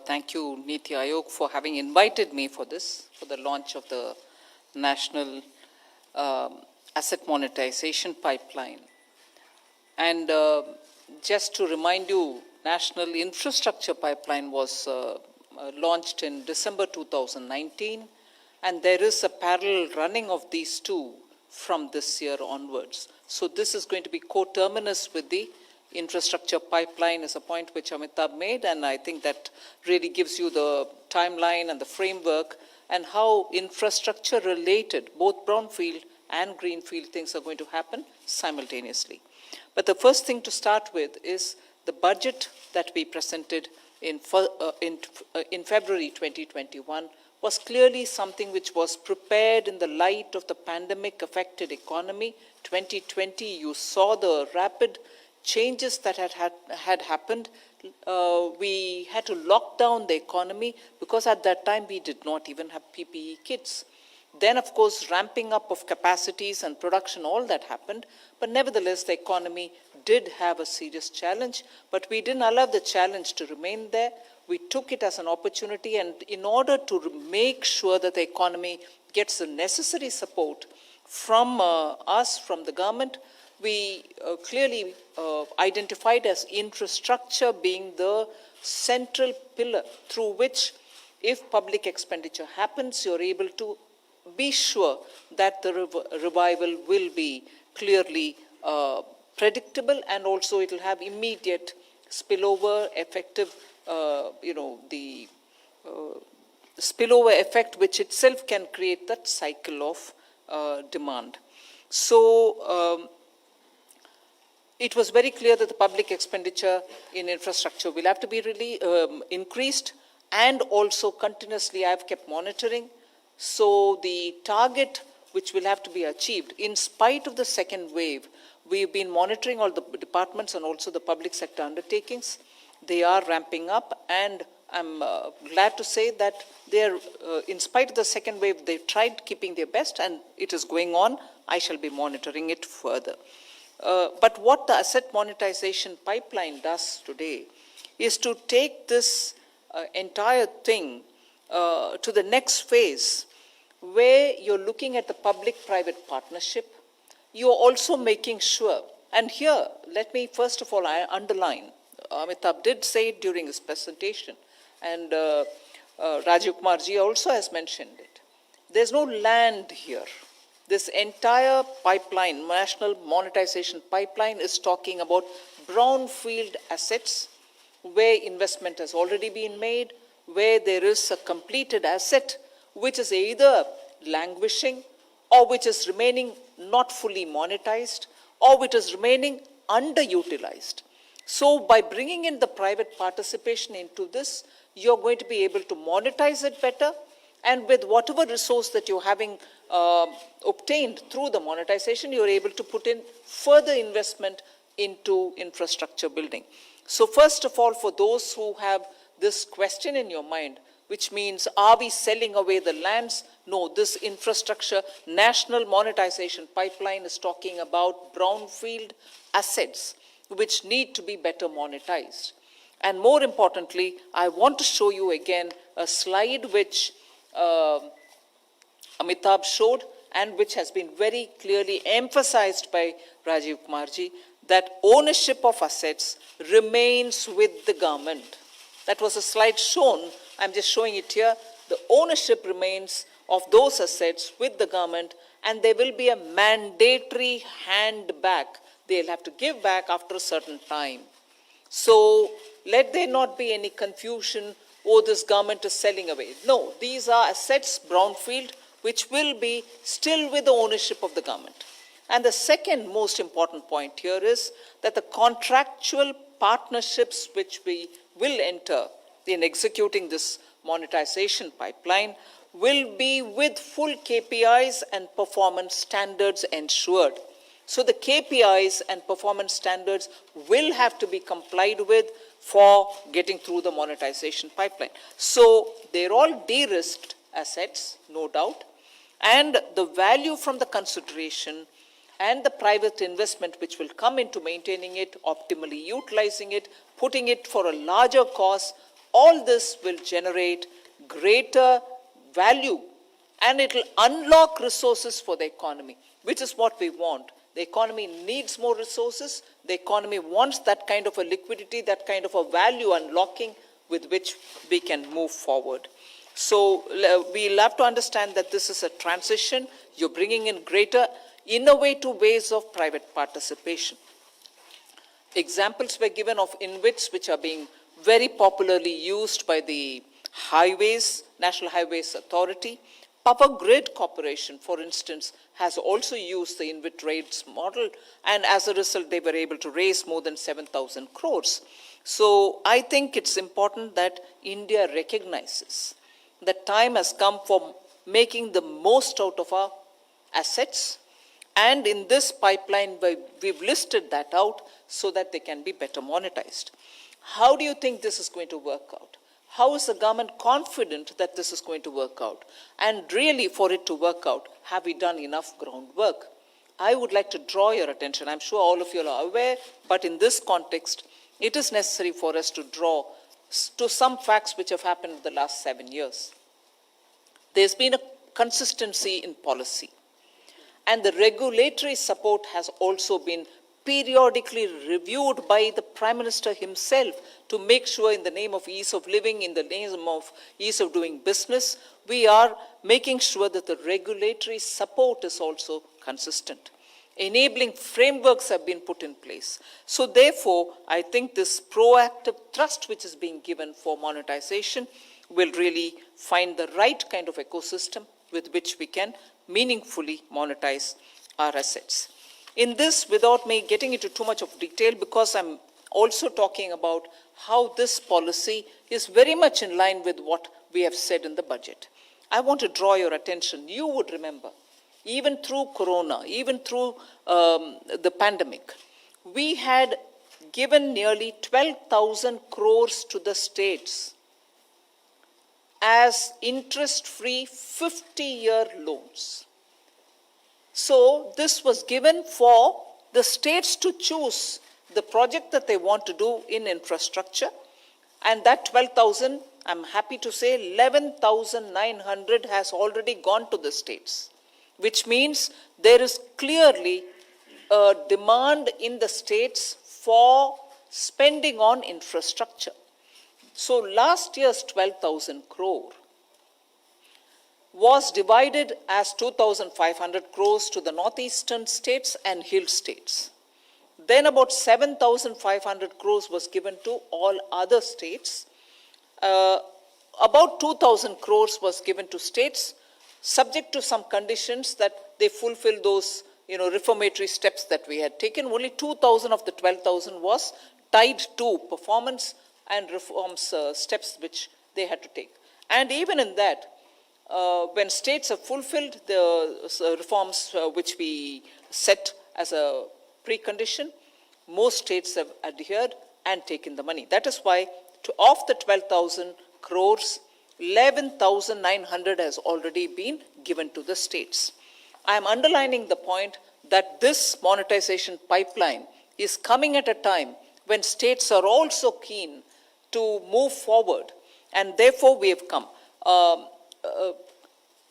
Thank you, Niti Aayog, for having invited me for this, for the launch of the National Asset Monetization Pipeline. And just to remind you, National Infrastructure Pipeline was launched in December 2019, and there is a parallel running of these two from this year onwards. So this is going to be coterminous with the infrastructure pipeline, is a point which Amitabh made, and I think that really gives you the timeline and the framework and how infrastructure related, both brownfield and greenfield things are going to happen simultaneously. But the first thing to start with is the budget that we presented in February 2021 was clearly something which was prepared in the light of the pandemic affected economy. 2020, you saw the rapid changes that had happened. We had to lock down the economy because at that time we did not even have PPE kits. Then, of course, ramping up of capacities and production, all that happened. But nevertheless, the economy did have a serious challenge, but we didn't allow the challenge to remain there. We took it as an opportunity, and in order to make sure that the economy gets the necessary support from us, from the government, we clearly identified as infrastructure being the central pillar through which, if public expenditure happens, you're able to be sure that the revival will be clearly predictable, and also it will have immediate spillover effective, the spillover effect, which itself can create that cycle of demand. So it was very clear that the public expenditure in infrastructure will have to be really increased, and also continuously I've kept monitoring. So the target which will have to be achieved, in spite of the second wave, we've been monitoring all the departments and also the public sector undertakings. They are ramping up, and I'm glad to say that they're, in spite of the second wave, they've tried keeping their best, and it is going on. I shall be monitoring it further. But what the asset monetization pipeline does today is to take this entire thing to the next phase, where you're looking at the public-private partnership. You're also making sure, and here, let me first of all underline, Amitabh did say it during his presentation, and Rajiv Kumar ji also has mentioned it. There's no land here. This entire pipeline, National Monetization Pipeline, is talking about brownfield assets where investment has already been made, where there is a completed asset which is either languishing or which is remaining not fully monetized or which is remaining underutilized. So by bringing in the private participation into this, you're going to be able to monetize it better, and with whatever resource that you're having obtained through the monetization, you're able to put in further investment into infrastructure building. So first of all, for those who have this question in your mind, which means, are we selling away the lands? No, this infrastructure, National Monetization Pipeline, is talking about brownfield assets which need to be better monetized. And more importantly, I want to show you again a slide which Amitabh showed, and which has been very clearly emphasized by Rajiv Kumar ji, that ownership of assets remains with the government. That was a slide shown. I'm just showing it here. The ownership remains of those assets with the government, and there will be a mandatory hand back. They'll have to give back after a certain time. So let there not be any confusion, oh, this government is selling away. No, these are assets, brownfield, which will be still with the ownership of the government. And the second most important point here is that the contractual partnerships which we will enter in executing this monetization pipeline will be with full KPIs and performance standards ensured. So the KPIs and performance standards will have to be complied with for getting through the monetization pipeline. So they're all de-risked assets, no doubt, and the value from the consideration and the private investment which will come into maintaining it, optimally utilizing it, putting it for a larger cost, All this will generate greater value and it will unlock resources for the economy, which is what we want. The economy needs more resources. The economy wants that kind of a liquidity, that kind of a value unlocking with which we can move forward. So we'll have to understand that this is a transition. You're bringing in greater innovative ways of private participation. Examples were given of InvITs, which are being very popularly used by the highways, National Highways Authority. Power Grid Corporation, for instance, has also used the InvIT rates model, and as a result, they were able to raise more than 7,000 crores. So I think it's important that India recognizes that time has come for making the most out of our assets. And in this pipeline, we've listed that out so that they can be better monetized. How do you think this is going to work out? How is the government confident that this is going to work out? And really, for it to work out, have we done enough groundwork? I would like to draw your attention. I'm sure all of you are aware, but in this context, it is necessary for us to draw to some facts which have happened in the last 7 years. There's been a consistency in policy, and the regulatory support has also been periodically reviewed by the Prime Minister himself to make sure, in the name of ease of living, in the name of ease of doing business, we are making sure that the regulatory support is also consistent. Enabling frameworks have been put in place. So therefore, I think this proactive thrust which is being given for monetization will really find the right kind of ecosystem with which we can meaningfully monetize our assets. In this, without me getting into too much of detail, because I'm also talking about how this policy is very much in line with what we have said in the budget, I want to draw your attention. You would remember, even through Corona, even through the pandemic, we had given nearly 12,000 crores to the states as interest-free 50-year loans. So this was given for the states to choose the project that they want to do in infrastructure, and that 12,000, I'm happy to say 11,900 has already gone to the states, which means there is clearly a demand in the states for spending on infrastructure. So last year's 12,000 crore was divided as 2,500 crores to the northeastern states and hill states. Then about 7,500 crores was given to all other states. About 2,000 crores was given to states, subject to some conditions that they fulfill those reformatory steps that we had taken. Only 2,000 of the 12,000 was tied to performance and reforms steps which they had to take. And even in that, when states have fulfilled the reforms which we set as a precondition, most states have adhered and taken the money. That is why, of the 12,000 crores, 11,900 has already been given to the states. I am underlining the point that this monetization pipeline is coming at a time when states are also keen to move forward, and therefore we have come.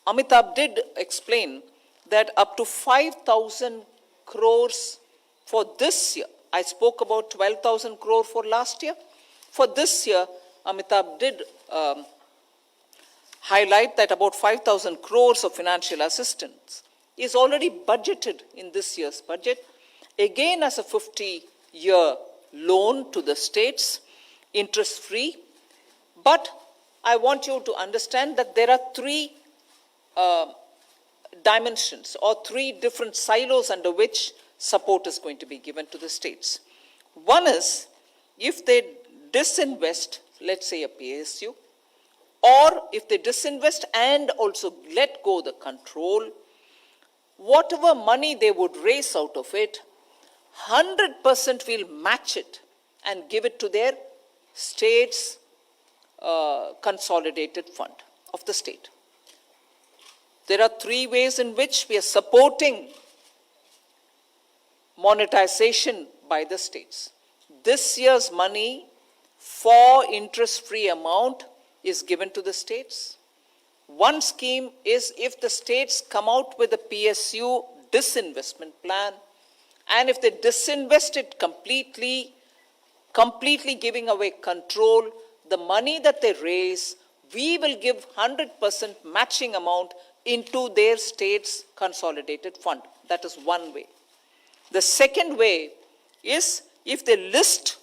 Amitabh did explain that up to 5,000 crores for this year. I spoke about 12,000 crore for last year. For this year, Amitabh did highlight that about 5,000 crores of financial assistance is already budgeted in this year's budget, again as a 50-year loan to the states, interest-free. But I want you to understand that there are three dimensions or three different silos under which support is going to be given to the states. One is, if they disinvest, let's say a PSU, or if they disinvest and also let go the control, whatever money they would raise out of it, 100% will match it and give it to their state's consolidated fund of the state. There are three ways in which we are supporting monetization by the states. This year's money for interest-free amount is given to the states. One scheme is if the states come out with a PSU disinvestment plan, and if they disinvest it completely giving away control, the money that they raise, we will give 100% matching amount into their state's consolidated fund. That is one way. The second way is if they list,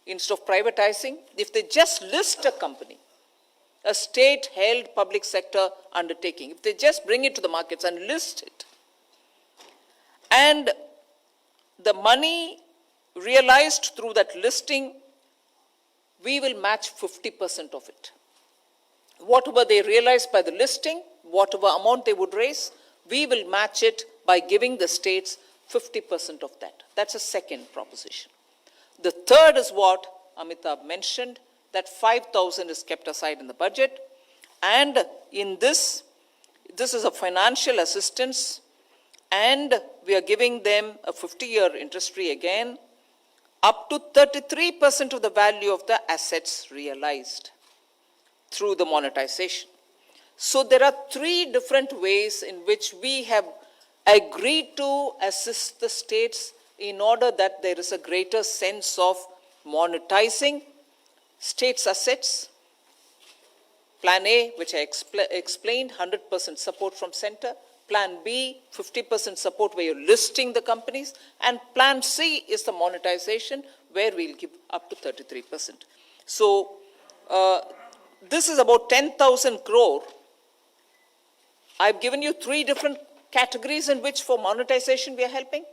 instead of privatizing, if they just list a company, a state-held public sector undertaking, if they just bring it to the markets and list it, and the money realized through that listing, we will match 50% of it. Whatever they realize by the listing, whatever amount they would raise, we will match it by giving the states 50% of that. That's a second proposition. The third is what Amitabh mentioned, that 5,000 is kept aside in the budget. And in this is a financial assistance, and we are giving them a 50-year interest-free again, up to 33% of the value of the assets realized through the monetization. So there are three different ways in which we have agreed to assist the states in order that there is a greater sense of monetizing states' assets. Plan A, which I explained, 100% support from center. Plan B, 50% support where you're listing the companies. And Plan C is the monetization where we'll give up to 33%. So this is about 10,000 crore. I've given you three different categories in which for monetization we are helping.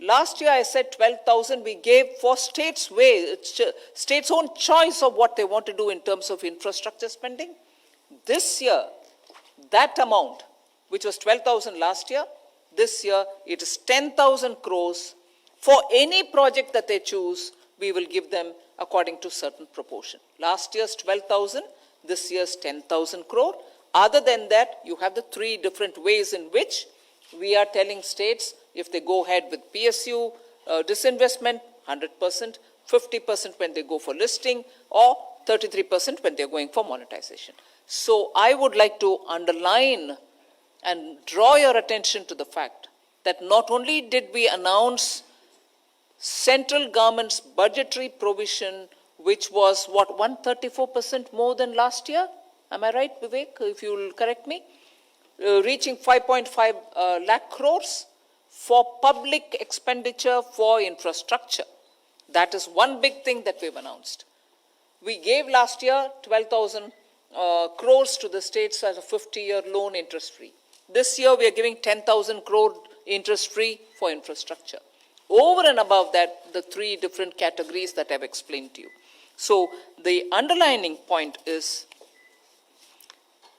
Last year I said 12,000 we gave for states' states' own choice of what they want to do in terms of infrastructure spending. This year, that amount, which was 12,000 last year, this year it is 10,000 crores. For any project that they choose, we will give them according to certain proportion. Last year's 12,000, this year's 10,000 crore. Other than that, you have the three different ways in which we are telling states, if they go ahead with PSU, disinvestment, 100%, 50% when they go for listing, or 33% when they're going for monetization. So I would like to underline and draw your attention to the fact that not only did we announce central government's budgetary provision, which was what, 134% more than last year? Am I right, Vivek, if you will correct me? Reaching 5.5 lakh crores for public expenditure for infrastructure. That is one big thing that we've announced. We gave last year 12,000 crores to the states as a 50-year loan interest-free. This year we are giving 10,000 crore interest-free for infrastructure. Over and above that, the three different categories that I've explained to you. So the underlining point is,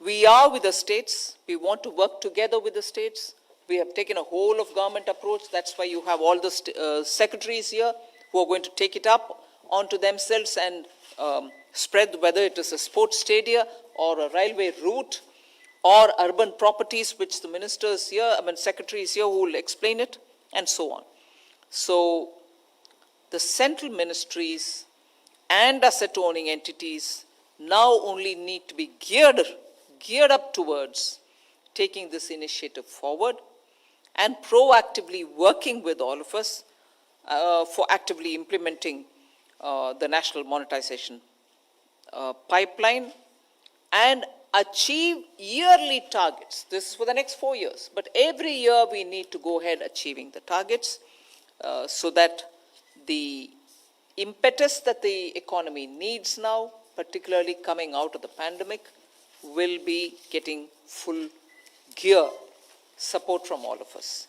we are with the states. We want to work together with the states. We have taken a whole of government approach. That's why you have all the secretaries here who are going to take it up onto themselves and spread, whether it is a sports stadium or a railway route or urban properties, which the minister is here, secretary is here who will explain it, and so on. So the central ministries and asset owning entities now only need to be geared up towards taking this initiative forward and proactively working with all of us for actively implementing the national monetization pipeline and achieve yearly targets. This is for the next 4 years, but every year we need to go ahead achieving the targets so that the impetus that the economy needs now, particularly coming out of the pandemic, will be getting full gear support from all of us.